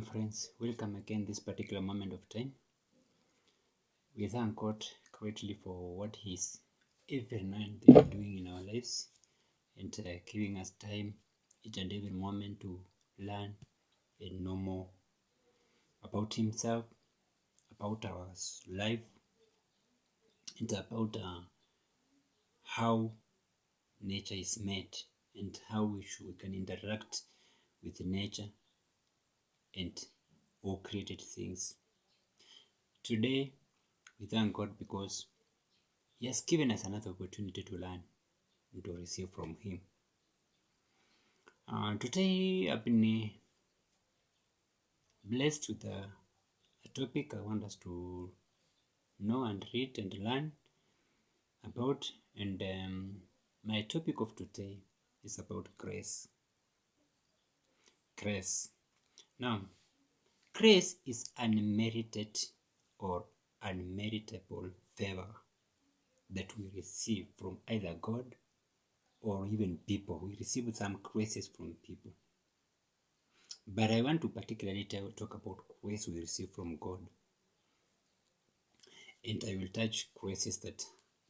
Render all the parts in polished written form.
Friends, welcome again this particular moment of time. We thank God greatly for what He's every night doing in our lives and giving us time each and every moment to learn and know more about Himself, about our life, and about how nature is made and how we can interact with nature and all created things. Today, we thank God because He has given us another opportunity to learn and to receive from Him. Today, I've been blessed with a topic I want us to know and read and learn about. And my topic of today is about grace. Grace. Now, grace is unmerited or unmeritable favor that we receive from either God or even people. We receive some graces from people. But I want to particularly talk about grace we receive from God. And I will touch graces that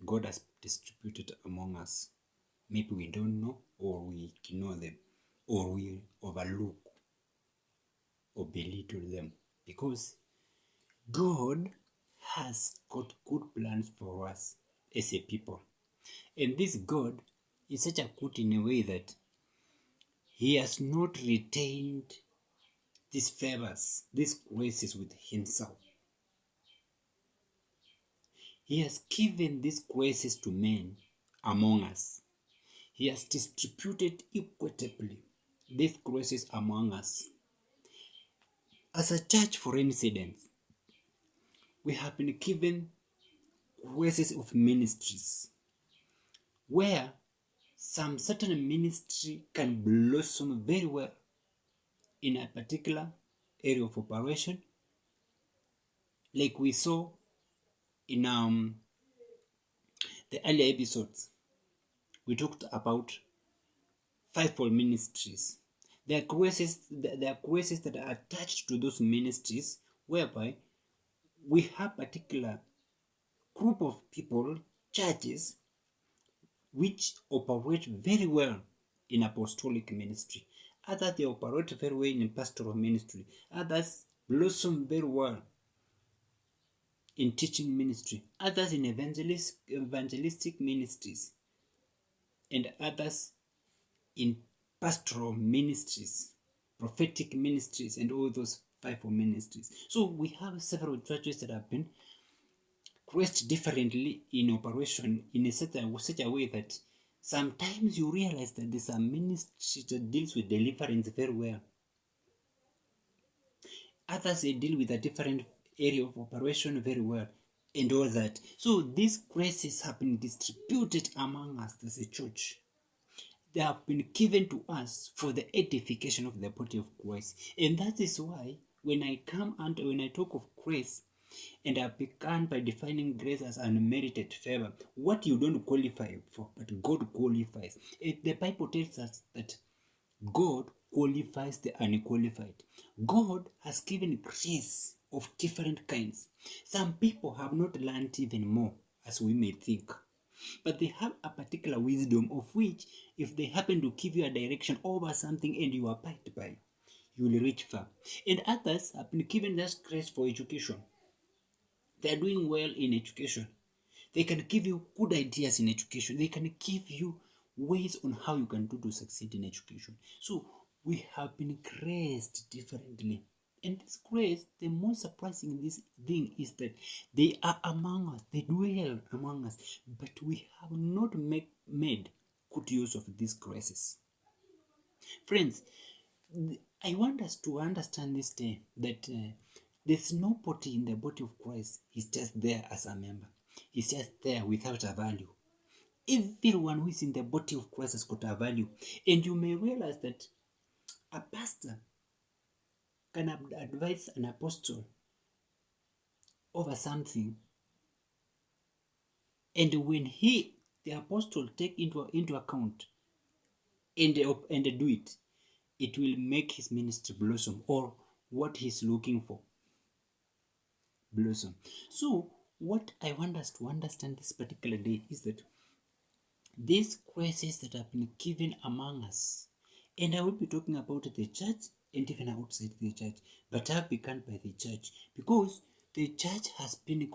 God has distributed among us. Maybe we don't know, or we ignore them, or we overlook or belittle them. Because God has got good plans for us as a people. And this God is such a good in a way that He has not retained these favors, these graces with Himself. He has given these graces to men among us. He has distributed equitably these graces among us. As a church, for instance, we have been given graces of ministries where some certain ministry can blossom very well in a particular area of operation, like we saw in the earlier episodes. We talked about fivefold ministries. There are graces that are attached to those ministries, whereby we have particular group of people, churches, which operate very well in apostolic ministry. Others, they operate very well in pastoral ministry. Others blossom very well in teaching ministry. Others in evangelistic ministries. And others in pastoral ministries, prophetic ministries, and all those fivefold ministries. So we have several churches that have been graced differently in operation in such a way that sometimes you realize that there's a ministry that deals with deliverance very well. Others, they deal with a different area of operation very well, and all that. So these graces have been distributed among us as a church. They have been given to us for the edification of the body of Christ. And that is why when I talk of grace, and I began by defining grace as unmerited favor, what you don't qualify for, but God qualifies. The Bible tells us that God qualifies the unqualified. God has given grace of different kinds. Some people have not learned even more, as we may think. But they have a particular wisdom of which, if they happen to give you a direction over something and you abide by, you will reach far. And others have been given that grace for education. They are doing well in education. They can give you good ideas in education. They can give you ways on how you can do to succeed in education. So we have been graced differently. And this grace, the most surprising thing is that they are among us, they dwell among us, but we have not made good use of these graces. Friends, I want us to understand this day that there's nobody in the body of Christ. He's just there as a member. He's just there without a value. Everyone who is in the body of Christ has got a value. And you may realize that a pastor can advise an apostle over something, and when the apostle take into account and do it, it will make his ministry blossom, or what he's looking for blossom. So what I want us to understand this particular day is that these graces that have been given among us, and I will be talking about the church and even outside the church, but have begun by the church, because the church has been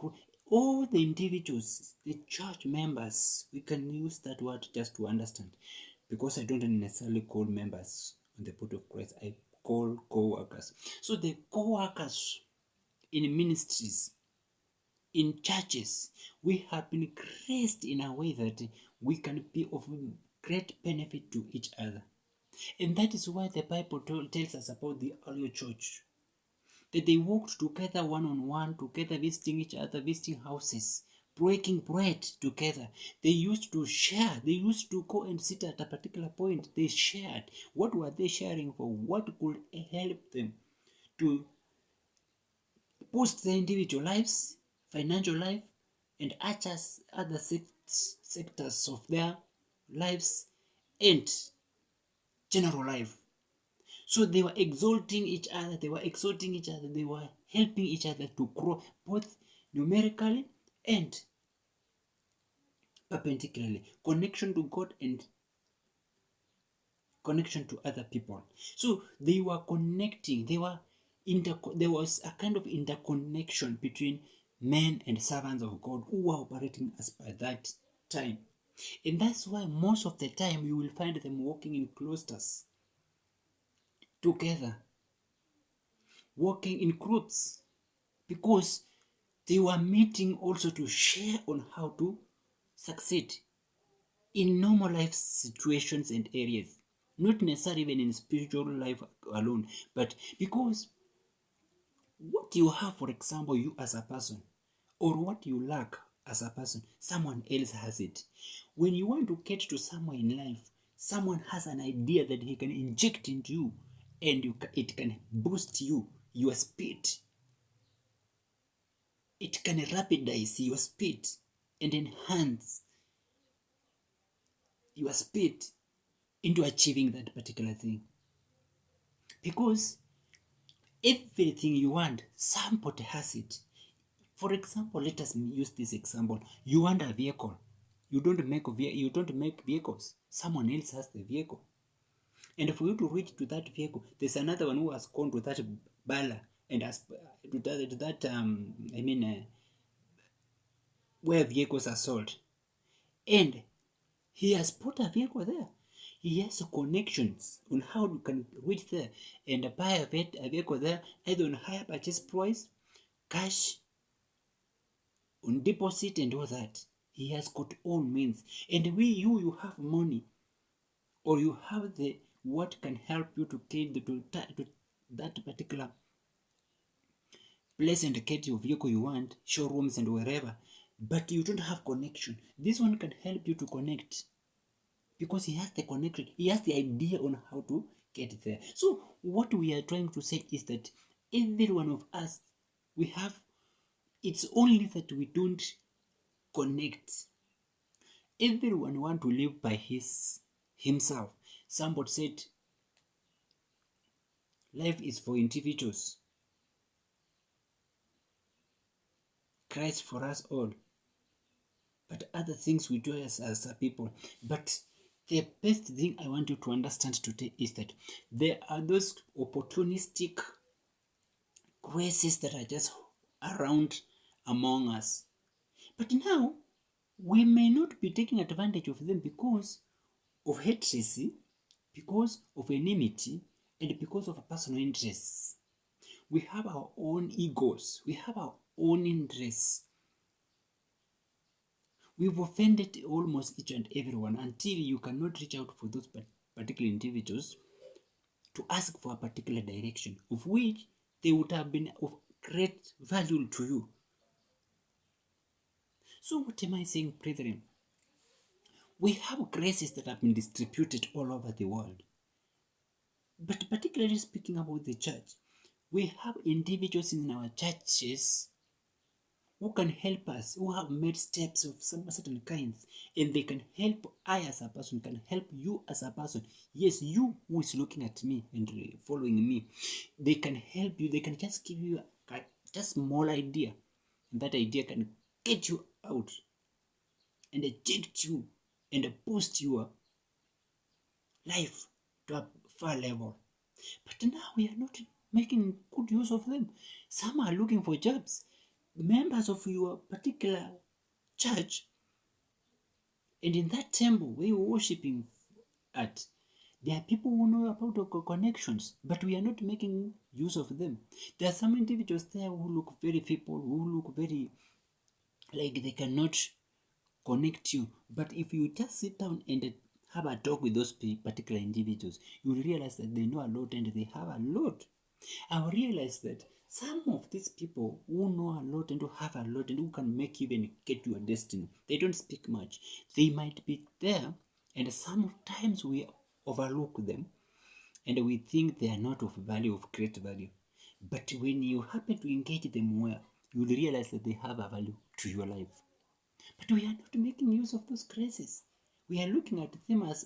all the individuals, the church members, we can use that word just to understand, because I don't necessarily call members on the body of Christ, I call co-workers. So the co-workers in ministries, in churches, we have been graced in a way that we can be of great benefit to each other. And that is why the Bible tells us about the early church, that they walked together one-on-one, together visiting each other, visiting houses, breaking bread together. They used to share. They used to go and sit at a particular point. They shared. What were they sharing for? What could help them to boost their individual lives, financial life, and other sectors of their lives and general life. So they were exalting each other, they were helping each other to grow both numerically and perpendicularly. Connection to God and connection to other people. So they were connecting, there was a kind of interconnection between men and servants of God who were operating as by that time. And that's why most of the time you will find them walking in clusters together, walking in groups, because they were meeting also to share on how to succeed in normal life situations and areas, not necessarily even in spiritual life alone, but because what you have, for example, you as a person, or what you lack as a person, someone else has it. When you want to get to somewhere in life, someone has an idea that he can inject into you, and it can boost your speed. It can rapidize your speed and enhance your speed into achieving that particular thing. Because everything you want, somebody has it. For example, let us use this example. You want a vehicle. You don't make vehicles. Someone else has the vehicle. And for you to reach to that vehicle, there's another one who has gone to that bala and has where vehicles are sold. And he has put a vehicle there. He has connections on how you can reach there and buy a vehicle there, either on higher purchase price, cash, on deposit, and all that. He has got all means. And you have money, or you have the what can help you to get to that particular place and get your vehicle you want, showrooms and wherever, but you don't have connection. This one can help you to connect, because he has the connection, he has the idea on how to get there. So what we are trying to say is that every one of us, we have, it's only that we don't connect. Everyone want to live by himself. Somebody said life is for individuals, Christ for us all, but other things we do as a people. But the best thing I want you to understand today is that there are those opportunistic graces that are just around among us. But now, we may not be taking advantage of them because of hatred, because of enmity, and because of personal interests. We have our own egos. We have our own interests. We've offended almost each and everyone until you cannot reach out for those particular individuals to ask for a particular direction, of which they would have been of great value to you. So what am I saying, brethren? We have graces that have been distributed all over the world. But particularly speaking about the church, we have individuals in our churches who can help us, who have made steps of some certain kinds, and they can help I as a person, can help you as a person. Yes, you who is looking at me and following me, they can help you. They can just give you a just small idea, and that idea can get you out and eject you and boost your life to a far level. But now we are not making good use of them. Some are looking for jobs. Members of your particular church and in that temple where you're worshiping at, there are people who know about the connections, but we are not making use of them. There are some individuals there who look very feeble, who look very like they cannot connect you. But if you just sit down and have a talk with those particular individuals, you will realize that they know a lot and they have a lot. I will realize that some of these people who know a lot and who have a lot and who can make you even get to your destiny, they don't speak much. They might be there, and sometimes we overlook them and we think they are not of value, of great value. But when you happen to engage them well, you will realize that they have a value to your life. But we are not making use of those graces. We are looking at them as